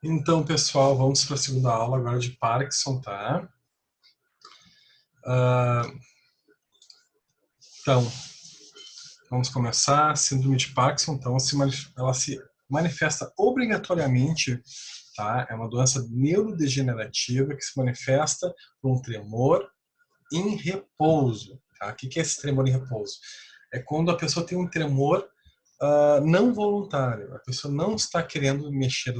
Então, pessoal, vamos para a segunda aula agora de Parkinson, tá? Então, vamos começar. Síndrome de Parkinson, então, ela se manifesta obrigatoriamente, tá? É uma doença neurodegenerativa que se manifesta por um tremor em repouso, tá? O que é esse tremor em repouso? É quando a pessoa tem um tremor não voluntário. A pessoa não está querendo mexer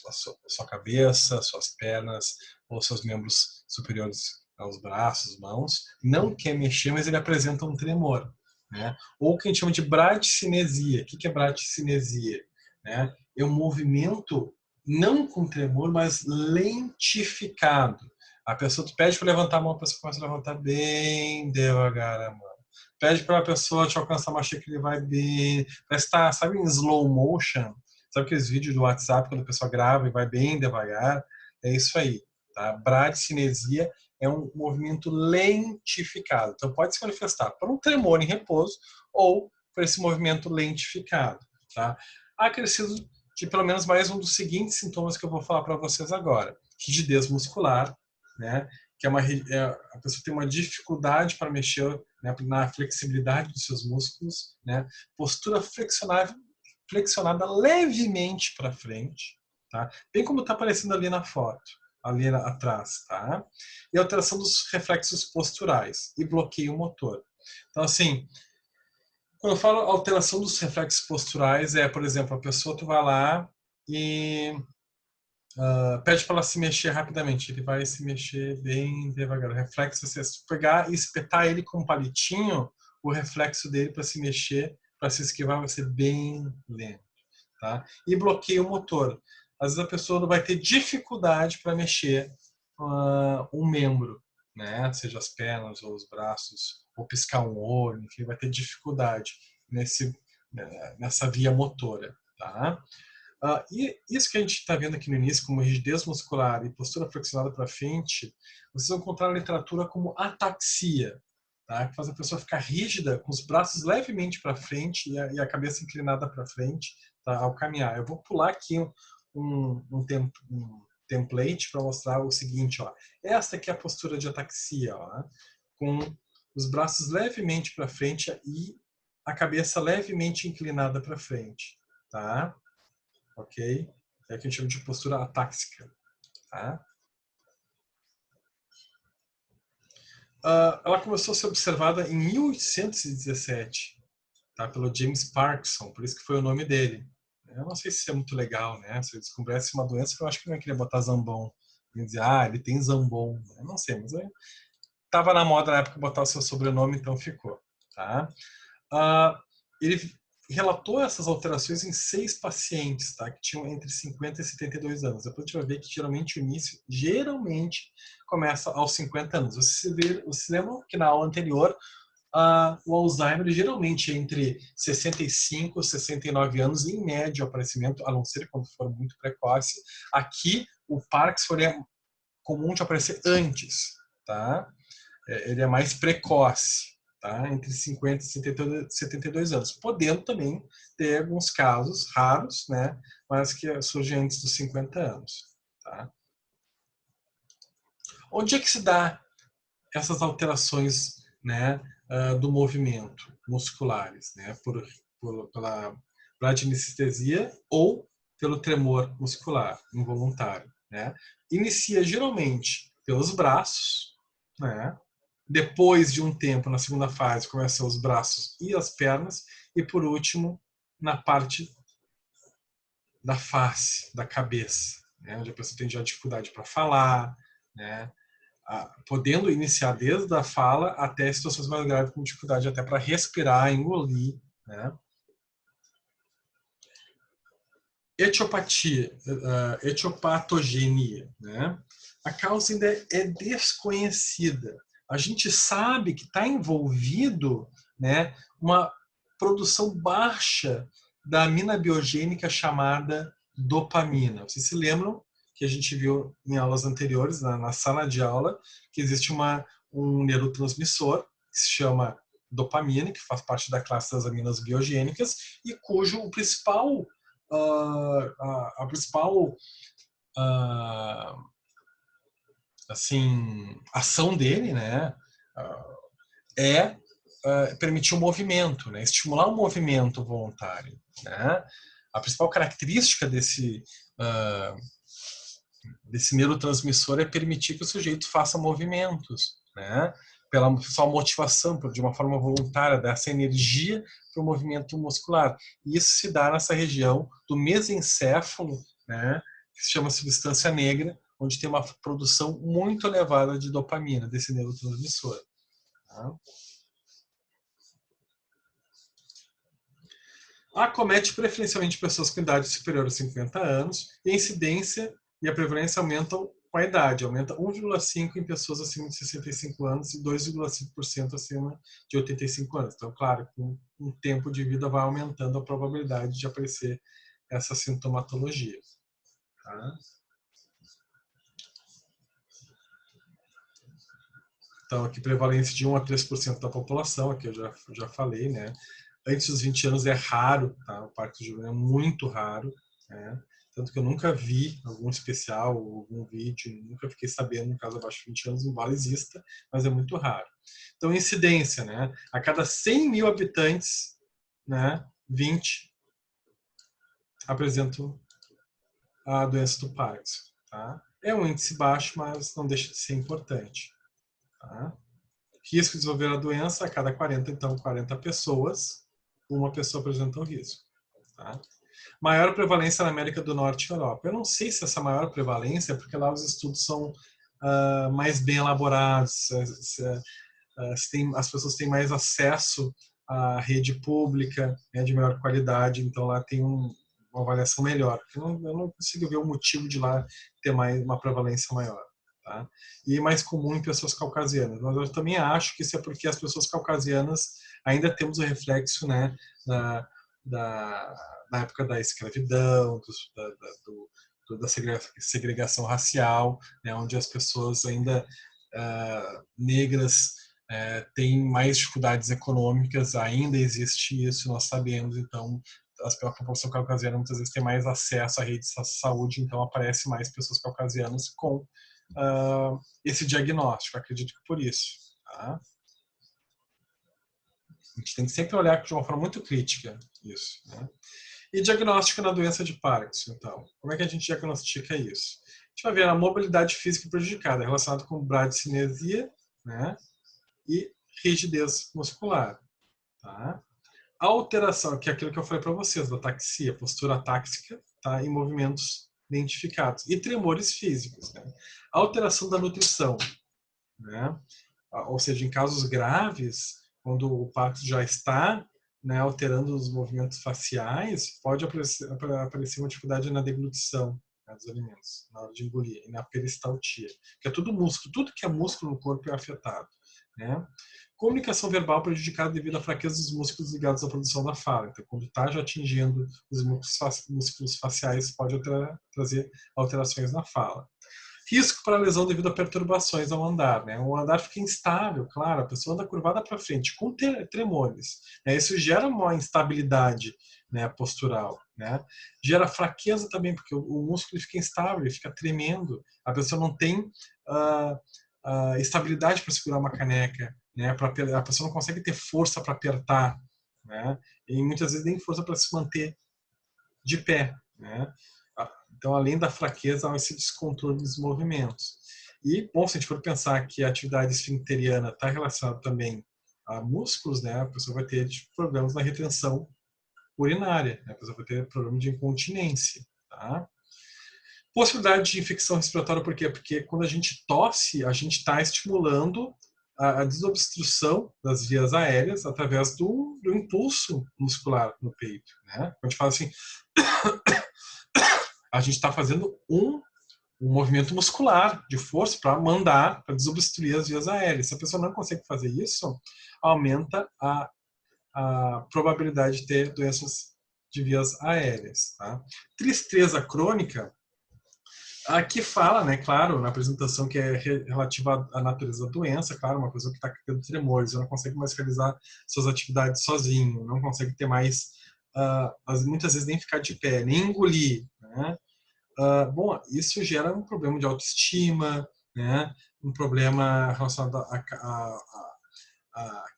a sua cabeça, suas pernas ou seus membros superiores aos braços, mãos. Não quer mexer, mas ele apresenta um tremor, né? Ou o que a gente chama de bradicinesia. O que é bradicinesia? Né? É um movimento não com tremor, mas lentificado. A pessoa, tu pede para levantar a mão, a pessoa começa a levantar bem devagar a mão. Pede para a pessoa te alcançar uma xícara, ele vai bem. Parece que tá, sabe, em slow motion? Sabe aqueles vídeos do WhatsApp quando a pessoa grava e vai bem devagar? É isso aí, tá? Bradicinesia é um movimento lentificado. Então pode se manifestar por um tremor em repouso ou por esse movimento lentificado, tá? Acrescido de pelo menos mais um dos seguintes sintomas que eu vou falar para vocês agora: rigidez muscular, né? Que a pessoa tem uma dificuldade para mexer, né, na flexibilidade dos seus músculos, né? Postura flexionada levemente para frente, tá? Bem como está aparecendo ali na foto, ali atrás, tá? E alteração dos reflexos posturais e bloqueio motor. Então, assim, quando eu falo alteração dos reflexos posturais, por exemplo, a pessoa, tu vai lá e pede para ela se mexer rapidamente. Ele vai se mexer bem devagar. O reflexo, se você pegar e espetar ele com um palitinho, o reflexo dele para se mexer, para se esquivar, vai ser bem lento. Tá? E bloqueio motor. Às vezes a pessoa não vai ter dificuldade para mexer um membro, né? Seja as pernas ou os braços, ou piscar um olho, enfim, vai ter dificuldade nessa via motora. Tá? E isso que a gente está vendo aqui no início, como rigidez muscular e postura flexionada para frente, vocês vão encontrar na literatura como ataxia, tá? Que faz a pessoa ficar rígida, com os braços levemente para frente e a cabeça inclinada para frente, tá? Ao caminhar. Eu vou pular aqui um template para mostrar o seguinte, ó. Esta aqui é a postura de ataxia, ó, com os braços levemente para frente e a cabeça levemente inclinada para frente, tá? Ok? É o que a gente chama de postura atáxica. Tá? Ela começou a ser observada em 1817, tá? Pelo James Parkinson, por isso que foi o nome dele. Eu não sei se é muito legal, né? Se eu descobrisse uma doença, eu acho que eu não ia querer botar Zambon. Eu dizer, ele tem Zambon. Eu não sei, mas estava na moda na época botar o seu sobrenome, então ficou. Tá? Ele relatou essas alterações em 6 pacientes, tá? Que tinham entre 50 e 72 anos. Depois a gente vai ver que geralmente o início começa aos 50 anos. Vocês lembram que na aula anterior o Alzheimer geralmente é entre 65 e 69 anos, em média, o aparecimento, a não ser quando for muito precoce. Aqui, o Parkinson é comum de aparecer antes, tá? Ele é mais precoce, tá? Entre 50 e 72 anos, podendo também ter alguns casos raros, né? Mas que surgem antes dos 50 anos, tá? Onde é que se dá essas alterações, né, do movimento musculares, né? Pela bradicinesia ou pelo tremor muscular involuntário, né? Inicia geralmente pelos braços, né? Depois de um tempo, na segunda fase, começam os braços e as pernas. E, por último, na parte da face, da cabeça, né? Onde a pessoa tem já dificuldade para falar, né? Podendo iniciar desde a fala até situações mais graves com dificuldade até para respirar, engolir, né? Etiopatia, etiopatogenia, né? A causa ainda é desconhecida. A gente sabe que está envolvido, né, uma produção baixa da amina biogênica chamada dopamina. Vocês se lembram que a gente viu em aulas anteriores, na sala de aula, que existe um neurotransmissor que se chama dopamina, que faz parte da classe das aminas biogênicas, e cujo o principal a principal assim, ação dele, né, é permitir o movimento, né, estimular o movimento voluntário, né. A principal característica desse neurotransmissor é permitir que o sujeito faça movimentos, né, pela sua motivação, de uma forma voluntária, dessa energia para o movimento muscular. E isso se dá nessa região do mesencéfalo, né, que se chama substância negra, onde tem uma produção muito elevada de dopamina, desse neurotransmissor. Tá? Acomete preferencialmente pessoas com idade superior a 50 anos, e a incidência e a prevalência aumentam com a idade. Aumenta 1,5% em pessoas acima de 65 anos e 2,5% acima de 85 anos. Então, claro, com o tempo de vida vai aumentando a probabilidade de aparecer essa sintomatologia. Tá? Então, aqui prevalência de 1 a 3% da população, aqui eu já falei, né? Antes dos 20 anos é raro, tá? O Parkinson juvenil é muito raro, né? Tanto que eu nunca vi algum especial, algum vídeo, nunca fiquei sabendo no caso abaixo de 20 anos, embora exista, mas é muito raro. Então, incidência, né? A cada 100 mil habitantes, né, 20 apresentam a doença do Parkinson, tá? É um índice baixo, mas não deixa de ser importante, tá? Risco de desenvolver a doença, a cada 40 pessoas, uma pessoa apresenta o risco. Tá? Maior prevalência na América do Norte e Europa. Eu não sei se essa maior prevalência é porque lá os estudos são mais bem elaborados, as pessoas têm mais acesso à rede pública, né, de melhor qualidade, então lá tem uma avaliação melhor. Eu não consigo ver o motivo de lá ter uma prevalência maior. Tá? E mais comum em pessoas caucasianas. Mas eu também acho que isso é porque as pessoas caucasianas ainda temos o reflexo, né, da época da escravidão, da segregação racial, né, onde as pessoas ainda negras têm mais dificuldades econômicas, ainda existe isso, nós sabemos, então a população caucasiana muitas vezes tem mais acesso à rede de saúde, então aparece mais pessoas caucasianas com esse diagnóstico, acredito que por isso. Tá? A gente tem que sempre olhar de uma forma muito crítica isso. Né? E diagnóstico na doença de Parkinson, então. Como é que a gente diagnostica isso? A gente vai ver a mobilidade física prejudicada, relacionada com bradicinesia, né? E rigidez muscular. Tá? A alteração, que é aquilo que eu falei para vocês, da ataxia, postura táxica, tá? Em movimentos identificados. E tremores físicos. Né? A alteração da nutrição. Né? Ou seja, em casos graves, quando o Parkinson já está, né, alterando os movimentos faciais, pode aparecer uma dificuldade na deglutição, né, dos alimentos, na hora de engolir, e na peristaltia, que é tudo músculo, tudo que é músculo no corpo é afetado. Né? Comunicação verbal prejudicada devido à fraqueza dos músculos ligados à produção da fala. Então, quando está já atingindo os músculos faciais, pode trazer alterações na fala. Risco para lesão devido a perturbações ao andar. Né? O andar fica instável, claro, a pessoa anda curvada para frente, com tremores. Né? Isso gera uma instabilidade, né, postural. Né? Gera fraqueza também, porque o músculo fica instável, ele fica tremendo. A pessoa não tem estabilidade para segurar uma caneca. Né? A pessoa não consegue ter força para apertar. Né? E muitas vezes nem força para se manter de pé. Né? Então, além da fraqueza, há esse descontrole dos movimentos. E, bom, se a gente for pensar que a atividade esfincteriana está relacionada também a músculos, né, a pessoa vai ter problemas na retenção urinária, né, a pessoa vai ter problema de incontinência. Tá? Possibilidade de infecção respiratória, por quê? Porque quando a gente tosse, a gente está estimulando a desobstrução das vias aéreas através do impulso muscular no peito. Né? A gente fala assim, a gente está fazendo um movimento muscular de força para mandar, para desobstruir as vias aéreas. Se a pessoa não consegue fazer isso, aumenta a probabilidade de ter doenças de vias aéreas. Tá? Tristeza crônica, aqui fala, né, claro, na apresentação que é relativa à natureza da doença, claro, uma pessoa que está tendo tremores, não consegue mais realizar suas atividades sozinho, não consegue ter mais muitas vezes nem ficar de pé, nem engolir, né? Bom, isso gera um problema de autoestima, né? Um problema relacionado a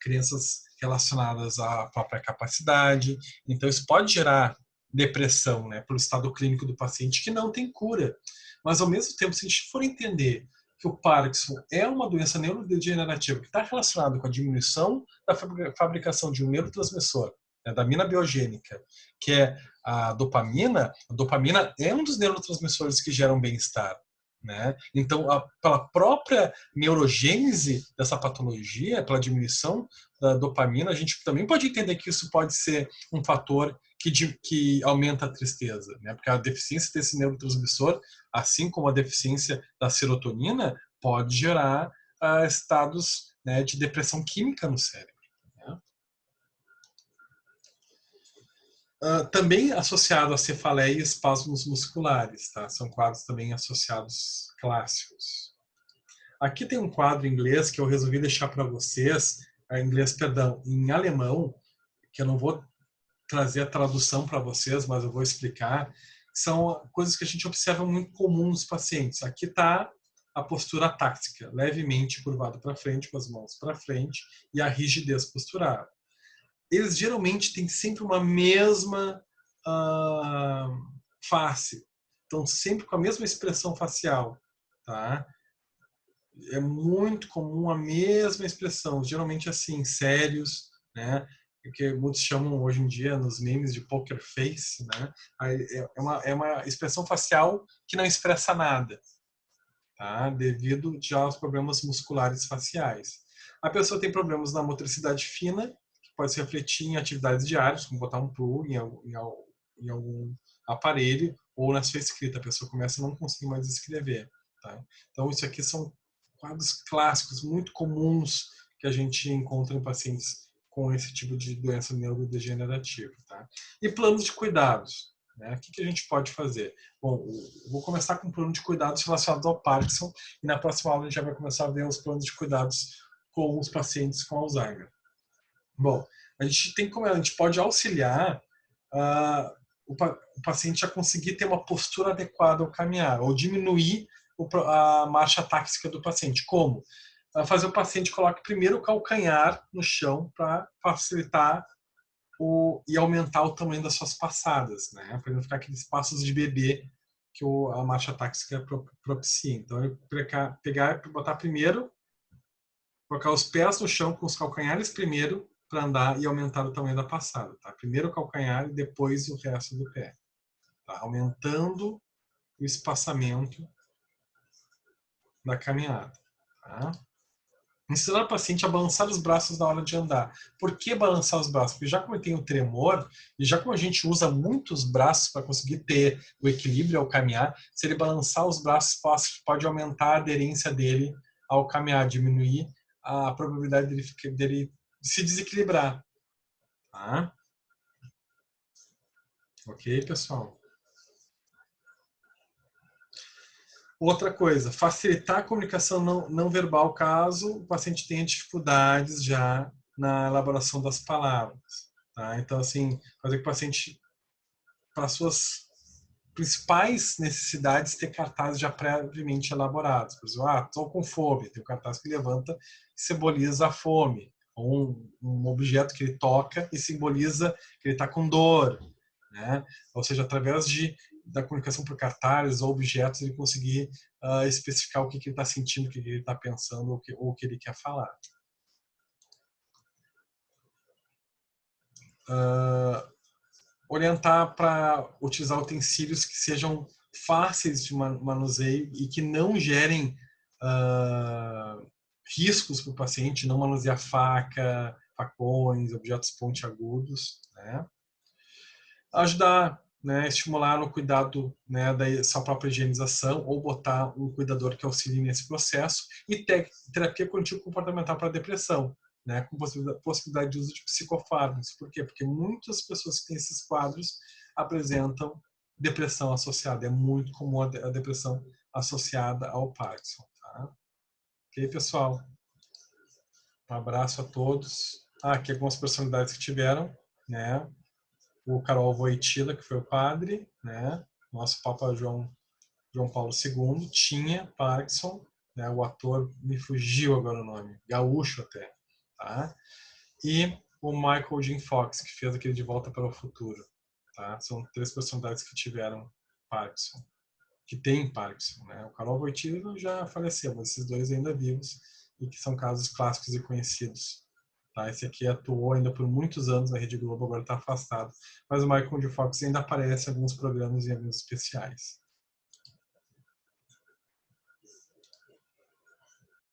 crenças relacionadas à própria capacidade. Então, isso pode gerar depressão, né, pelo estado clínico do paciente, que não tem cura. Mas, ao mesmo tempo, se a gente for entender que o Parkinson é uma doença neurodegenerativa que está relacionada com a diminuição da fabricação de um neurotransmissor, né, da mina biogênica, que é a dopamina é um dos neurotransmissores que geram bem-estar. Né? Então, pela própria neurogênese dessa patologia, pela diminuição da dopamina, a gente também pode entender que isso pode ser um fator que aumenta a tristeza, né? Porque a deficiência desse neurotransmissor, assim como a deficiência da serotonina, pode gerar estados, né, de depressão química no cérebro. Né? Também associado a cefaleia e espasmos musculares, tá? São quadros também associados clássicos. Aqui tem um quadro em inglês que eu resolvi deixar para vocês, em inglês, perdão, em alemão, que eu não vou trazer a tradução para vocês, mas eu vou explicar. São coisas que a gente observa muito comum nos pacientes. Aqui está a postura táxica, levemente curvado para frente, com as mãos para frente, e a rigidez postural. Eles geralmente têm sempre uma mesma face, estão sempre com a mesma expressão facial, tá? É muito comum a mesma expressão, geralmente assim, sérios, né? Que muitos chamam hoje em dia nos memes de poker face, né? É uma expressão facial que não expressa nada, tá? Devido já aos problemas musculares faciais. A pessoa tem problemas na motricidade fina, que pode se refletir em atividades diárias, como botar um plug em algum aparelho, ou na sua escrita, a pessoa começa a não conseguir mais escrever. Tá? Então, isso aqui são quadros clássicos, muito comuns, que a gente encontra em pacientes com esse tipo de doença neurodegenerativa. Tá? E planos de cuidados. Né? O que a gente pode fazer? Bom, vou começar com um plano de cuidados relacionado ao Parkinson e na próxima aula a gente já vai começar a ver os planos de cuidados com os pacientes com Alzheimer. Bom, a gente pode auxiliar o paciente a conseguir ter uma postura adequada ao caminhar ou diminuir a marcha táxica do paciente. Como? Fazer o paciente coloque primeiro o calcanhar no chão para facilitar e aumentar o tamanho das suas passadas, né? Para não ficar aqueles passos de bebê que a marcha táxica propicia. Então, eu pegar e botar primeiro, colocar os pés no chão com os calcanhares primeiro para andar e aumentar o tamanho da passada. Tá? Primeiro o calcanhar e depois o resto do pé. Tá? Aumentando o espaçamento da caminhada. Tá? Ensinar o paciente a balançar os braços na hora de andar. Por que balançar os braços? Porque já como tem o tremor, e já como a gente usa muitos braços para conseguir ter o equilíbrio ao caminhar, se ele balançar os braços, pode aumentar a aderência dele ao caminhar, diminuir a probabilidade dele se desequilibrar. Tá? Ok, pessoal? Outra coisa, facilitar a comunicação não verbal caso o paciente tenha dificuldades já na elaboração das palavras. Tá? Então, assim, fazer que o paciente, para suas principais necessidades, ter cartazes já previamente elaborados. Por exemplo, estou com fome, tem um cartaz que levanta e simboliza a fome. Ou um objeto que ele toca e simboliza que ele está com dor. Né? Ou seja, através da comunicação por cartazes ou objetos, ele conseguir especificar o que ele está sentindo, o que ele está pensando ou o que ele quer falar. Orientar para utilizar utensílios que sejam fáceis de manuseio e que não gerem riscos para o paciente, não manusear faca, facões, objetos pontiagudos. Né? Ajudar, né, estimular no cuidado, né, da sua própria higienização ou botar um cuidador que auxilie nesse processo e terapia cognitivo-comportamental para depressão, né, com possibilidade de uso de psicofármacos. Por quê? Porque muitas pessoas que têm esses quadros apresentam depressão associada. É muito comum a depressão associada ao Parkinson. Tá? Ok, pessoal? Um abraço a todos. Aqui algumas personalidades que tiveram, né? o Karol Wojtyła, que foi o padre, né? Nosso Papa João Paulo II, tinha Parkinson, né? O ator, me fugiu agora o nome, gaúcho até, tá? E o Michael J. Fox, que fez aquele De Volta para o Futuro, tá? São 3 personalidades que tiveram Parkinson, que têm Parkinson, né? O Karol Wojtyła já faleceu, mas esses 2 ainda vivos e que são casos clássicos e conhecidos. Tá? Esse aqui atuou ainda por muitos anos na Rede Globo, agora está afastado. Mas o Michael J. Fox ainda aparece em alguns programas e em alguns especiais.